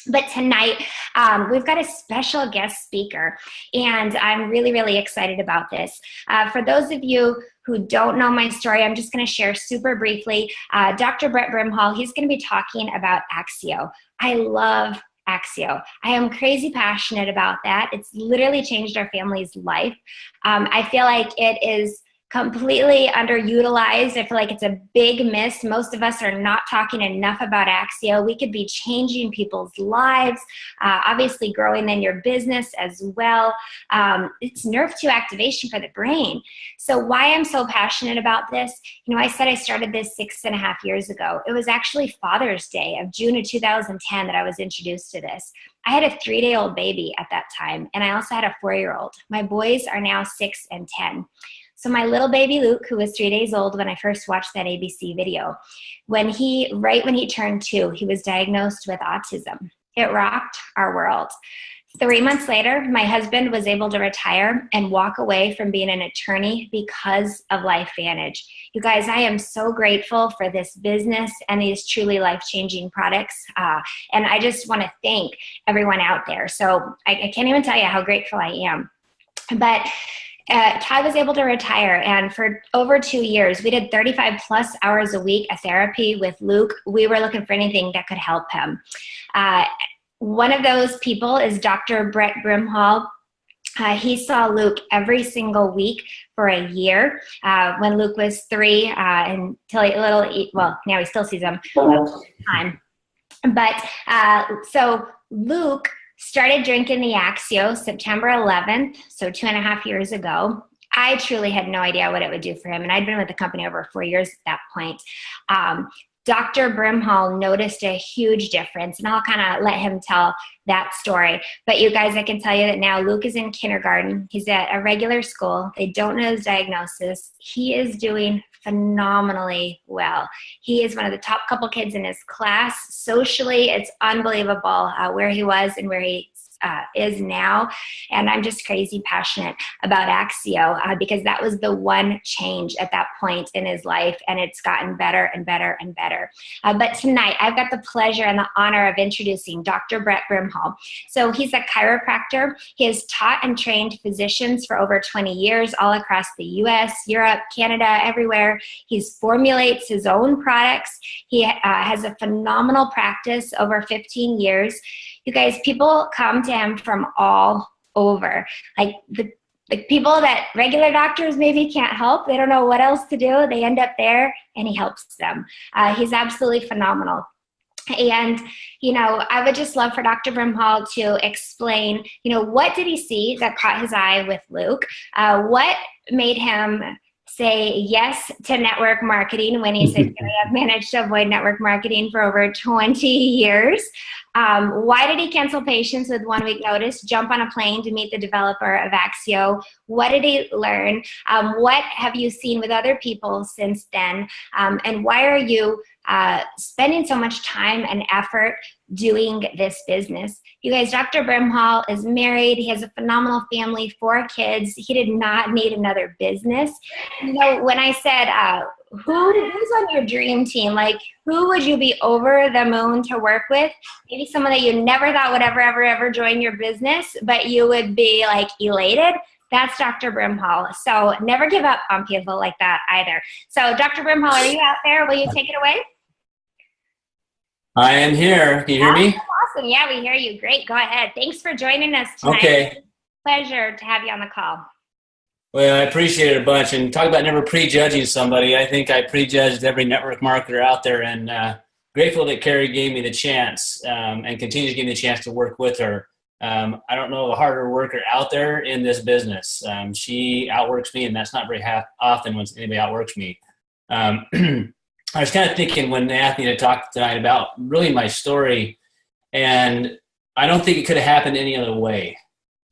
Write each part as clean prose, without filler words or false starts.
But tonight, we've got a special guest speaker, and I'm really, really excited about this. For those of you who don't know my story, I'm just going to share super briefly. Dr. Brimhall, he's going to be talking about Axio. I love Axio. I am crazy passionate about that. It's literally changed our family's life. I feel like it is completely underutilized. I feel like it's a big miss. Most of us are not talking enough about Axio. We could be changing people's lives, obviously growing in your business as well. It's nerve 2 activation for the brain. So why I'm so passionate about this, I said I started this 6.5 years ago. It was actually Father's Day of June of 2010 that I was introduced to this. I had a 3-day-old baby at that time, and I also had a 4-year-old. My boys are now 6 and 10. So my little baby Luke, who was 3 days old when I first watched that ABC video, right when he turned 2, he was diagnosed with autism. It rocked our world. 3 months later, my husband was able to retire and walk away from being an attorney because of LifeVantage. You guys, I am so grateful for this business and these truly life-changing products. And I just want to thank everyone out there. So I can't even tell you how grateful I am. But Ty was able to retire, and for over 2 years, we did 35 plus hours a week of therapy with Luke. We were looking for anything that could help him. One of those people is Dr. Brimhall. He saw Luke every single week for a year when Luke was 3 until now he still sees him all the time. But so Luke started drinking the Axio September 11th, so 2.5 years ago. I truly had no idea what it would do for him, and I'd been with the company over 4 years at that point. Dr. Brimhall noticed a huge difference, and I'll kind of let him tell that story. But you guys, I can tell you that now Luke is in kindergarten. He's at a regular school. They don't know his diagnosis. He is doing phenomenally well. He is one of the top couple kids in his class. Socially, it's unbelievable where he was and where he is now. And I'm just crazy passionate about Axio because that was the one change at that point in his life, and it's gotten better and better and better. But tonight, I've got the pleasure and the honor of introducing Dr. Brett Brimhall. So he's a chiropractor. He has taught and trained physicians for over 20 years all across the US, Europe, Canada, everywhere. He formulates his own products. He has a phenomenal practice over 15 years. You guys, people come to him from all over. Like the people that regular doctors maybe can't help, they don't know what else to do, they end up there and he helps them. He's absolutely phenomenal. And, I would just love for Dr. Brimhall to explain, what did he see that caught his eye with Luke? What made him say yes to network marketing when he said, I've managed to avoid network marketing for over 20 years. Why did he cancel patients with 1 week notice, jump on a plane to meet the developer of Axio? What did he learn? What have you seen with other people since then? And why are you spending so much time and effort doing this business? You guys, Dr. Brimhall is married. He has a phenomenal family, 4 kids. He did not need another business. When I said, who's on your dream team? Like, who would you be over the moon to work with? Maybe someone that you never thought would ever join your business, but you would be like elated. That's Dr. Brimhall. So never give up on people like that either. So Dr. Brimhall, are you out there? Will you take it away? I am here. Can you hear me? Awesome. Yeah, we hear you. Great. Go ahead. Thanks for joining us tonight. Okay. Pleasure to have you on the call. Well, I appreciate it a bunch. And talk about never prejudging somebody. I think I prejudged every network marketer out there, and grateful that Kerry gave me the chance and continues to give me the chance to work with her. I don't know a harder worker out there in this business. She outworks me, and that's not very often when anybody outworks me. I was kind of thinking when they asked me to talk tonight about really my story, and I don't think it could have happened any other way.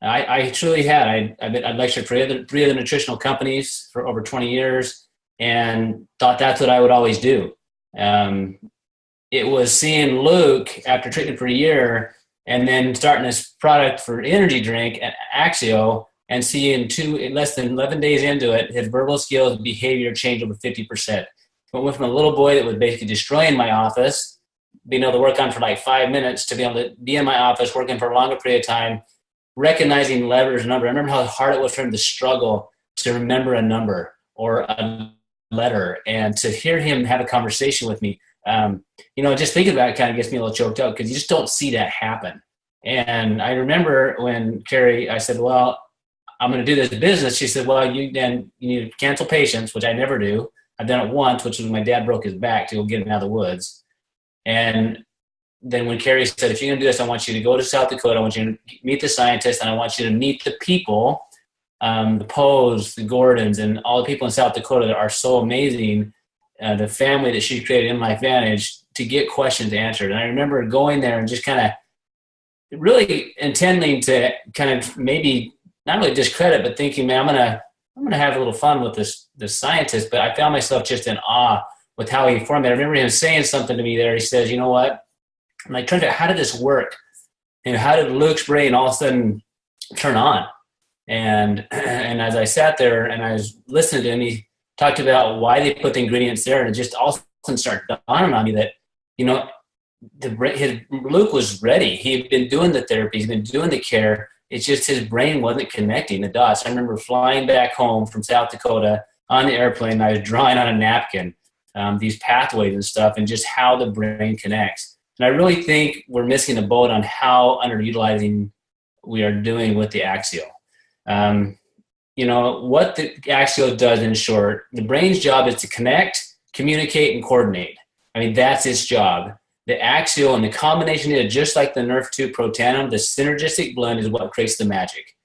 I truly had. I'd lectured for three other nutritional companies for over 20 years and thought that's what I would always do. It was seeing Luke after treatment for a year and then starting this product for energy drink at Axio and seeing less than 11 days into it, his verbal skills and behavior changed over 50%. Went from a little boy that was basically destroying my office being able to work on for like 5 minutes to be able to be in my office working for a longer period of time, recognizing letters and number. I remember how hard it was for him to struggle to remember a number or a letter, and to hear him have a conversation with me. Just thinking about it kind of gets me a little choked up because you just don't see that happen. And I remember when Kerry, I said, well, I'm going to do this business. She said, well, you need to cancel patients, which I never do. I've done it once, which was when my dad broke his back to go get him out of the woods. And then when Kerry said, if you're going to do this, I want you to go to South Dakota. I want you to meet the scientists, and I want you to meet the people, the Poes, the Gordons, and all the people in South Dakota that are so amazing, the family that she created in Life Vantage, to get questions answered. And I remember going there and just kind of really intending to kind of maybe not really discredit, but thinking, man, I'm gonna have a little fun with this scientist. But I found myself just in awe with how he formed it. I remember him saying something to me there. He says, you know what? I'm like, trying to, how did this work? And how did Luke's brain all of a sudden turn on? And as I sat there and I was listening to him, he talked about why they put the ingredients there, and it just all of a sudden started dawning on me that, Luke was ready. He had been doing the therapy. He's been doing the care. It's just his brain wasn't connecting the dots. I remember flying back home from South Dakota on the airplane, and I was drawing on a napkin these pathways and stuff, and just how the brain connects. And I really think we're missing the boat on how underutilizing we are doing with the Axio. What the Axio does, in short, the brain's job is to connect, communicate, and coordinate. I mean, that's its job. The Axio and the combination is just like the Nerf 2 Protanum. The synergistic blend is what creates the magic.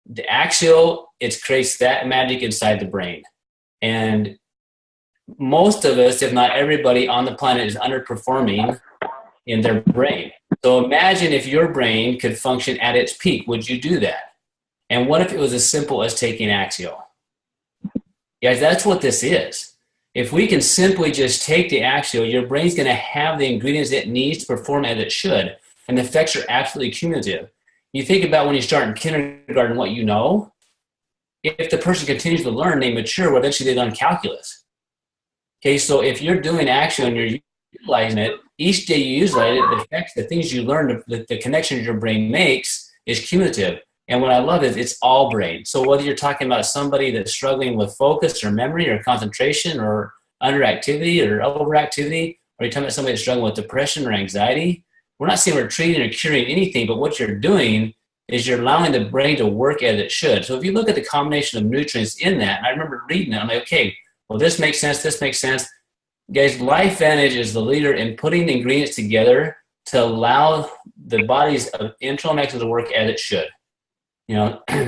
The Axio, it creates that magic inside the brain. And most of us, if not everybody on the planet, is underperforming in their brain. So imagine if your brain could function at its peak. Would you do that? And what if it was as simple as taking Axio? Guys, that's what this is. If we can simply just take the Axio, your brain's going to have the ingredients it needs to perform as it should. And the effects are absolutely cumulative. You think about when you start in kindergarten what you know. If the person continues to learn, they mature. Well, eventually they learn calculus. Okay, so if you're doing Axio and you're utilizing it, each day you utilize it, the effects, the things you learn, the connections your brain makes is cumulative. And what I love is it's all brain. So whether you're talking about somebody that's struggling with focus or memory or concentration or underactivity or overactivity, or you're talking about somebody that's struggling with depression or anxiety, we're not saying we're treating or curing anything, but what you're doing is you're allowing the brain to work as it should. So if you look at the combination of nutrients in that, and I remember reading it, I'm like, okay, well, this makes sense, this makes sense. Guys, Life Vantage is the leader in putting the ingredients together to allow the body's internal mechanism to work as it should.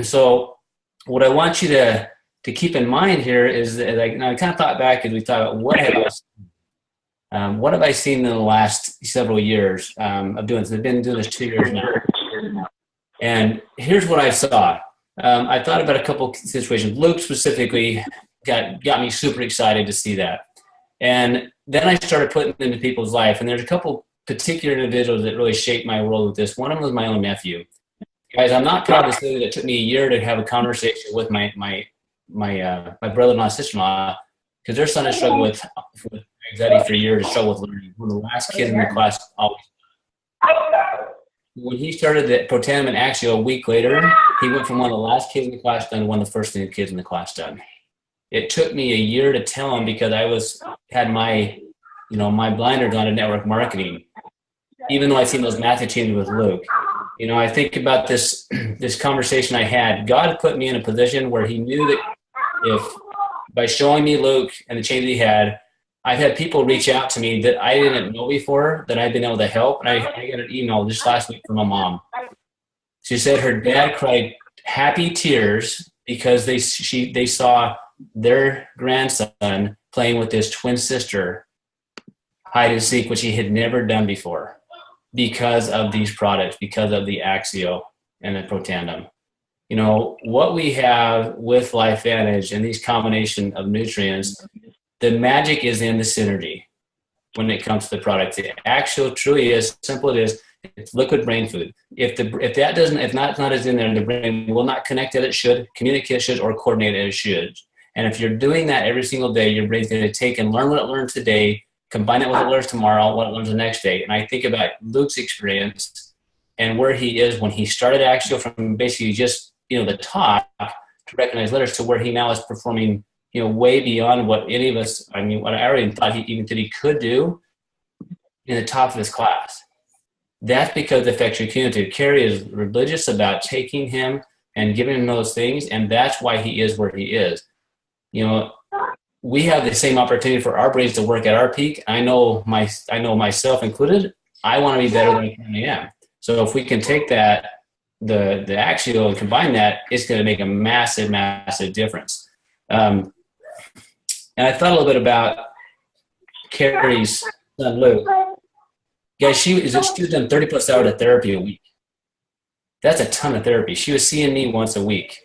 So what I want you to keep in mind here is that I kind of thought back as we thought about what have I seen in the last several years of doing this. I've been doing this 2 years now. And here's what I saw. I thought about a couple situations. Luke specifically got me super excited to see that. And then I started putting it into people's life. And there's a couple particular individuals that really shaped my world with this. One of them was my own nephew. Guys, I'm not proud to say that it took me a year to have a conversation with my brother-in-law, sister-in-law, because their son has struggled with anxiety for years, struggled with learning. One of the last kids in the class always. When he started the Protanum and Axio a week later, he went from one of the last kids in the class done to one of the first kids in the class done. It took me a year to tell him because I had my blinders on to network marketing, even though I seen those massive changes with Luke. I think about this conversation I had. God put me in a position where he knew that if by showing me Luke and the change he had, I've had people reach out to me that I didn't know before that I've been able to help. And I got an email just last week from my mom. She said her dad cried happy tears because they saw their grandson playing with his twin sister hide and seek, which he had never done before, because of these products, because of the Axio and the Protanum. What we have with Life Vantage and these combination of nutrients, the magic is in the synergy when it comes to the product. The Axio truly is simple. It is. It's liquid brain food. If not as in there, the brain will not connect as it should, communicate as it should, or coordinate as it should. And if you're doing that every single day, your brain's going to take and learn what it learned today combine it with what it learns tomorrow, what it learns the next day. And I think about Luke's experience and where he is when he started Axial from basically just, the top to recognize letters to where he now is performing, way beyond what any of us, what I already thought he could do in the top of his class. That's because the affects your cumulative. Kerry is religious about taking him and giving him those things, and that's why he is where he is. We have the same opportunity for our brains to work at our peak. I know myself included, I want to be better than I currently am. So if we can take that, the Axial, and combine that, it's going to make a massive, massive difference. And I thought a little bit about Kerry's son, Luke. Guys, she was done 30 plus hours of therapy a week. That's a ton of therapy. She was seeing me once a week.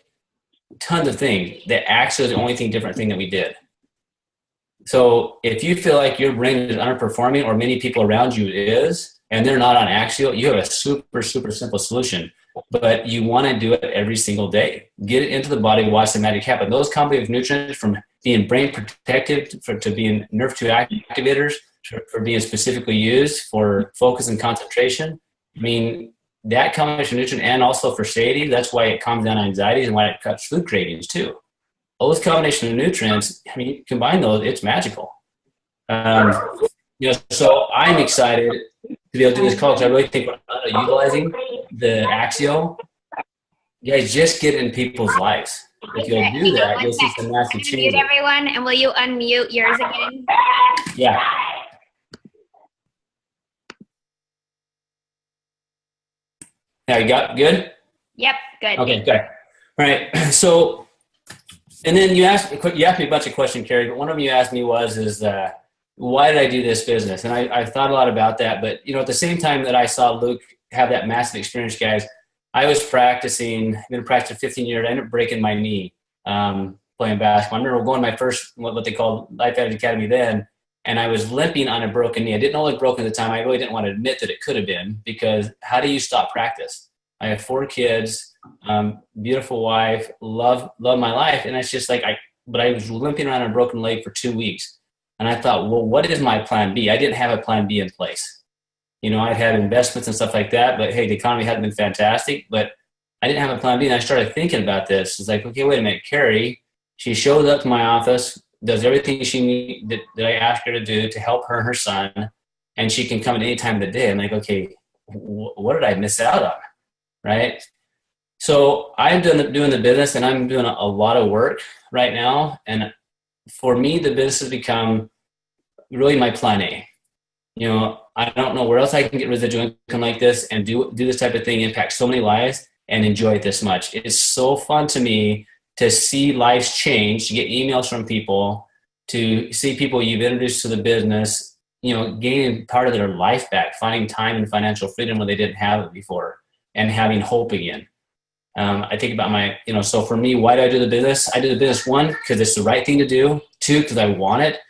Tons of things. The Axial is the only different thing that we did. So if you feel like your brain is underperforming, or many people around you is, and they're not on Axial, you have a super, super simple solution. But you want to do it every single day. Get it into the body, watch the magic happen. Those combinations of nutrients, from being brain protective to being nerve 2 activators, for being specifically used for focus and concentration. That combination of nutrient, and also for satiety, that's why it calms down anxieties and why it cuts food cravings too. Those combination of nutrients, you combine those, it's magical. So I'm excited to be able to do this call, because I really think we're utilizing the Axial. You guys, just get in people's lives. If you'll do that, you'll see some massive changes. Mute everyone, and will you unmute yours again? Yeah. Now you got good? Yep, good. Okay, good. All right. So, and then you asked me a bunch of questions, Kerry, but one of them you asked me was, why did I do this business? And I thought a lot about that. But, at the same time that I saw Luke have that massive experience, guys, I was practicing. I've been practicing 15 years. I ended up breaking my knee playing basketball. I remember going to my first, what they called Life Adage Academy then, and I was limping on a broken knee. I didn't know it was broken at the time. I really didn't want to admit that it could have been, because how do you stop practice? I have 4 kids, beautiful wife, love my life. And it's just but I was limping around on a broken leg for 2 weeks. And I thought, well, what is my plan B? I didn't have a plan B in place. I had investments and stuff like that, but hey, the economy hadn't been fantastic, but I didn't have a plan B. And I started thinking about this. It's okay, wait a minute, Kerry, she shows up to my office, does everything that I asked her to do to help her and her son, and she can come at any time of the day. I'm okay, what did I miss out on, right? So I'm doing the business, and I'm doing a lot of work right now. And for me, the business has become really my plan A. I don't know where else I can get residual income like this and do this type of thing, impact so many lives, and enjoy it this much. It's so fun to me to see lives change, to get emails from people, to see people you've introduced to the business, gaining part of their life back, finding time and financial freedom when they didn't have it before, and having hope again. I think about so for me, why do I do the business? I do the business, 1, because it's the right thing to do. 2, because I want it.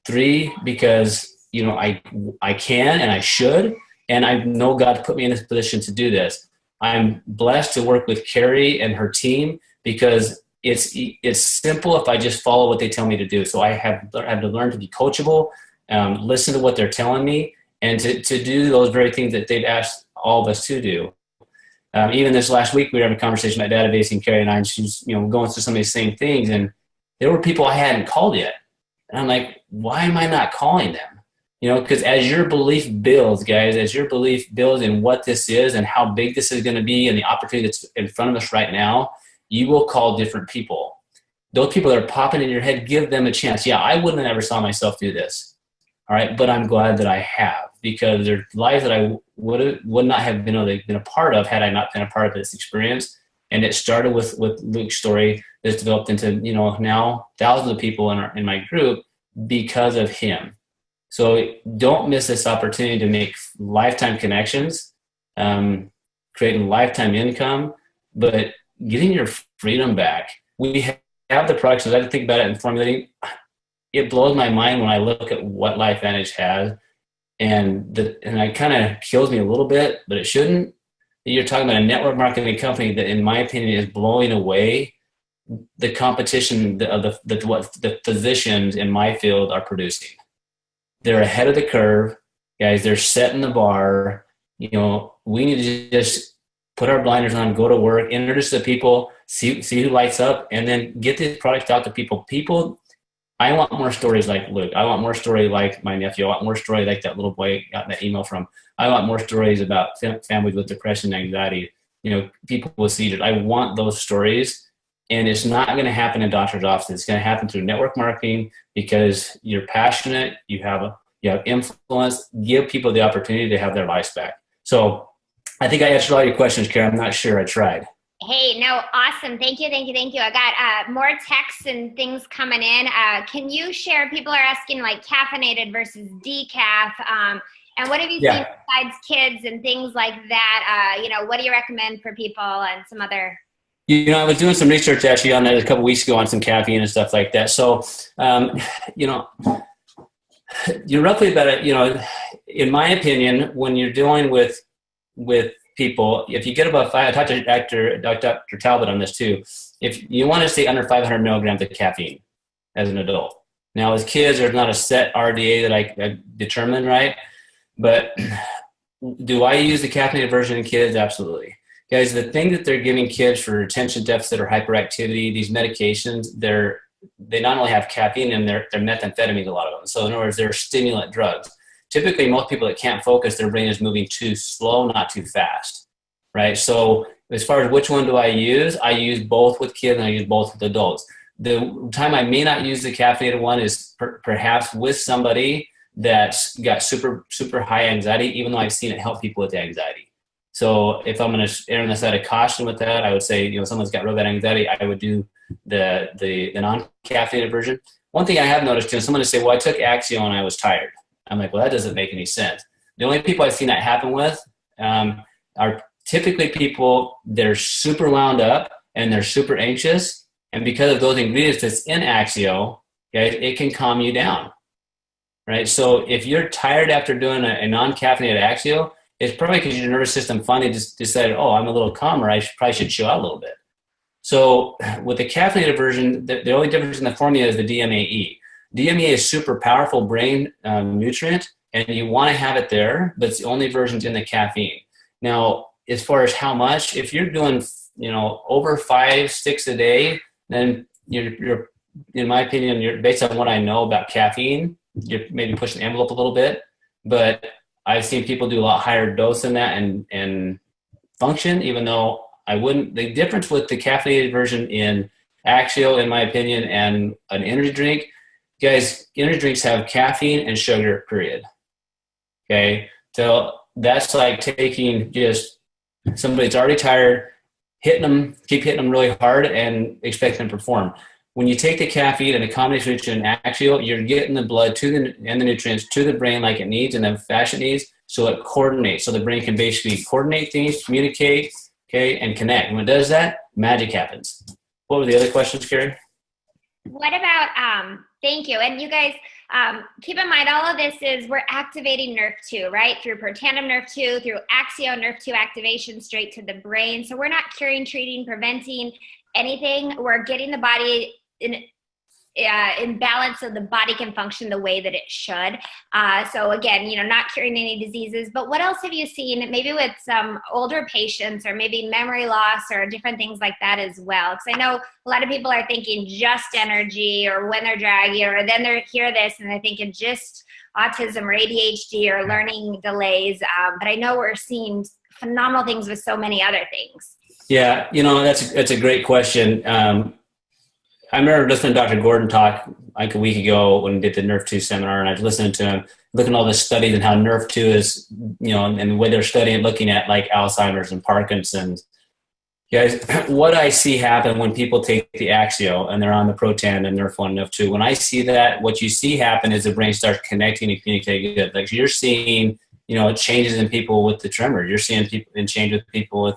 3, because, I can and I should, and I know God put me in this position to do this. I'm blessed to work with Kerry and her team, because it's simple if I just follow what they tell me to do. So I have to learn to be coachable, listen to what they're telling me, and to do those very things that they've asked all of us to do. Even this last week, we were having a conversation about databasing, Kerry and I, and she's going through some of these same things, and there were people I hadn't called yet. And I'm why am I not calling them? Because as your belief builds, guys, as your belief builds in what this is and how big this is going to be and the opportunity that's in front of us right now, you will call different people. Those people that are popping in your head, give them a chance. Yeah, I wouldn't have ever saw myself do this. All right, but I'm glad that I have, because there's lives that I would not have been a part of had I not been a part of this experience. And it started with Luke's story that's developed into, now thousands of people in my group because of him. So don't miss this opportunity to make lifetime connections, creating lifetime income, but getting your freedom back. We have the products. As I think about it and formulating, it blows my mind when I look at what Life Advantage has, and it kind of kills me a little bit, but it shouldn't. You're talking about a network marketing company that, in my opinion, is blowing away the competition of what the physicians in my field are producing. they're ahead of the curve, guys. They're setting the bar. We need to just put our blinders on, go to work, introduce the people, see who lights up, and then get this product out to people. I want more stories like Luke. I want more stories like my nephew. I want more stories like that little boy I got that email from. I want more stories about families with depression and anxiety, people with seizures. I want those stories. And it's not going to happen in doctor's offices. It's going to happen through network marketing, because you're passionate, you have influence. Give people the opportunity to have their lives back. So I think I answered all your questions, Kerry. I'm not sure. I tried. Hey, no, awesome. Thank you. I got more texts and things coming in. Can you share, people are asking like caffeinated versus decaf. And what have you seen besides kids and things like that? What do you recommend for people and some other? I was doing some research actually on that a couple weeks ago on some caffeine and stuff like that. So, you're roughly about in my opinion, when you're dealing with people, if you get above 5, I talked to Dr. Talbot on this too. If you want to stay under 500 milligrams of caffeine as an adult. Now, as kids, there's not a set RDA that I determine, right? But do I use the caffeinated version in kids? Absolutely. Guys, the thing that they're giving kids for attention deficit or hyperactivity, these medications, they not only have caffeine in they're methamphetamines, a lot of them. So in other words, they're stimulant drugs. Typically, most people that can't focus, their brain is moving too slow, not too fast, right? So as far as which one do I use both with kids and I use both with adults. The time I may not use the caffeinated one is perhaps with somebody that's got super, super high anxiety, even though I've seen it help people with the anxiety. So if I'm going to err on the side of caution with that, I would say, someone's got real bad anxiety, I would do the non-caffeinated version. One thing I have noticed, someone would say, well, I took Axio and I was tired. I'm like, well, that doesn't make any sense. The only people I've seen that happen with are typically people, they're super wound up and they're super anxious. And because of those ingredients that's in Axio, guys, it can calm you down, right? So if you're tired after doing a non-caffeinated Axio, it's probably because your nervous system finally just decided, oh, I'm a little calmer. I probably should chill out a little bit. So with the caffeinated version, the only difference in the formula is the DMAE. DMAE is super powerful brain nutrient, and you want to have it there, but it's the only versions in the caffeine. Now, as far as how much, if you're doing, over 5 sticks a day, then you're in my opinion, you're based on what I know about caffeine, you're maybe pushing the envelope a little bit, but I've seen people do a lot higher dose than that and function, even though I wouldn't. The difference with the caffeinated version in Axio, in my opinion, and an energy drink, guys, energy drinks have caffeine and sugar, period. Okay? So that's like taking just somebody that's already tired, keep hitting them really hard and expect them to perform. When you take the caffeine and the combination and Axio, you're getting the blood and the nutrients to the brain like it needs and the fashion needs, so it coordinates. So the brain can basically coordinate things, communicate, okay, and connect. And when it does that, magic happens. What were the other questions, Kerry? What about, thank you. And you guys, keep in mind, all of this is we're activating NRF2, right? Through Protandim NRF2, through Axio NRF2 activation straight to the brain. So we're not curing, treating, preventing anything. We're getting the body in balance so the body can function the way that it should. So again, not curing any diseases, but what else have you seen maybe with some older patients or maybe memory loss or different things like that as well? Because I know a lot of people are thinking just energy or when they're draggy, or then they hear this and they're thinking just autism or ADHD or learning delays. But I know we're seeing phenomenal things with so many other things. Yeah, that's a great question. I remember listening to Dr. Gordon talk like a week ago when we did the NRF2 seminar, and I was listening to him, looking at all the studies and how NRF2 is, and the way they're studying, looking at like Alzheimer's and Parkinson's. Guys, what I see happen when people take the Axio and they're on the Protan and NRF1 and NRF2, when I see that, what you see happen is the brain starts connecting and communicating good. Like you're seeing, changes in people with the tremor. You're seeing people and change with people with,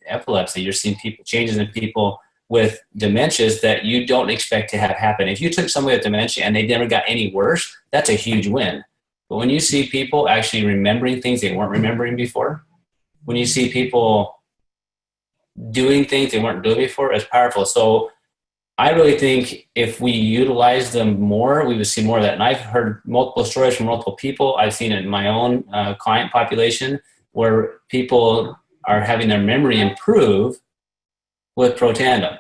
epilepsy. You're seeing changes in people with dementias that you don't expect to have happen. If you took somebody with dementia and they never got any worse, that's a huge win. But when you see people actually remembering things they weren't remembering before, when you see people doing things they weren't doing before, it's powerful. So I really think if we utilize them more, we would see more of that. And I've heard multiple stories from multiple people. I've seen it in my own client population where people are having their memory improve with Protandim,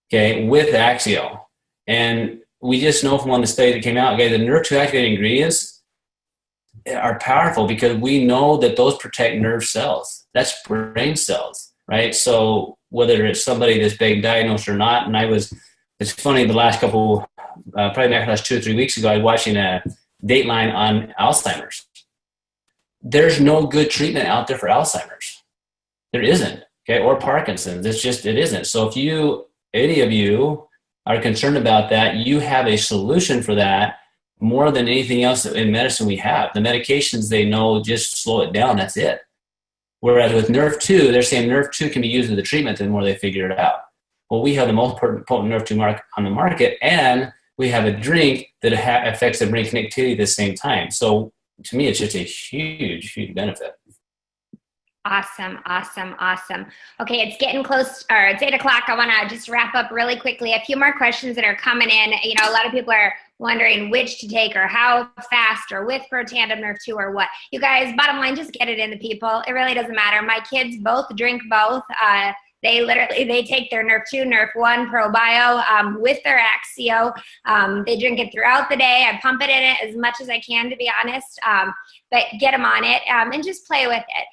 okay, with Axio. And we just know from one of the studies that came out, okay, the nerve 2 activating ingredients are powerful because we know that those protect nerve cells. That's brain cells, right? So whether it's somebody that's being diagnosed or not, and it's funny, the last couple, probably the last 2 or 3 weeks ago, I was watching a Dateline on Alzheimer's. There's no good treatment out there for Alzheimer's. There isn't, okay, or Parkinson's. It isn't. So if any of you are concerned about that, you have a solution for that more than anything else in medicine we have. The medications, they know just slow it down, that's it. Whereas with Nerve 2, they're saying Nerve 2 can be used as a treatment the more they figure it out. Well, we have the most potent Nerve 2 on the market, and we have a drink that affects the brain connectivity at the same time. So to me, it's just a huge, huge benefit. Awesome, awesome, awesome. Okay, it's getting close, or it's 8 o'clock. I want to just wrap up really quickly. A few more questions that are coming in. You know, a lot of people are wondering which to take or how fast or with Protandim Nerve 2 or what. You guys, bottom line, just get it in the people. It really doesn't matter. My kids both drink both. They take their Nerve 2, Nerve 1 ProBio with their Axio. They drink it throughout the day. I pump it in it as much as I can, to be honest. But get them on it and just play with it.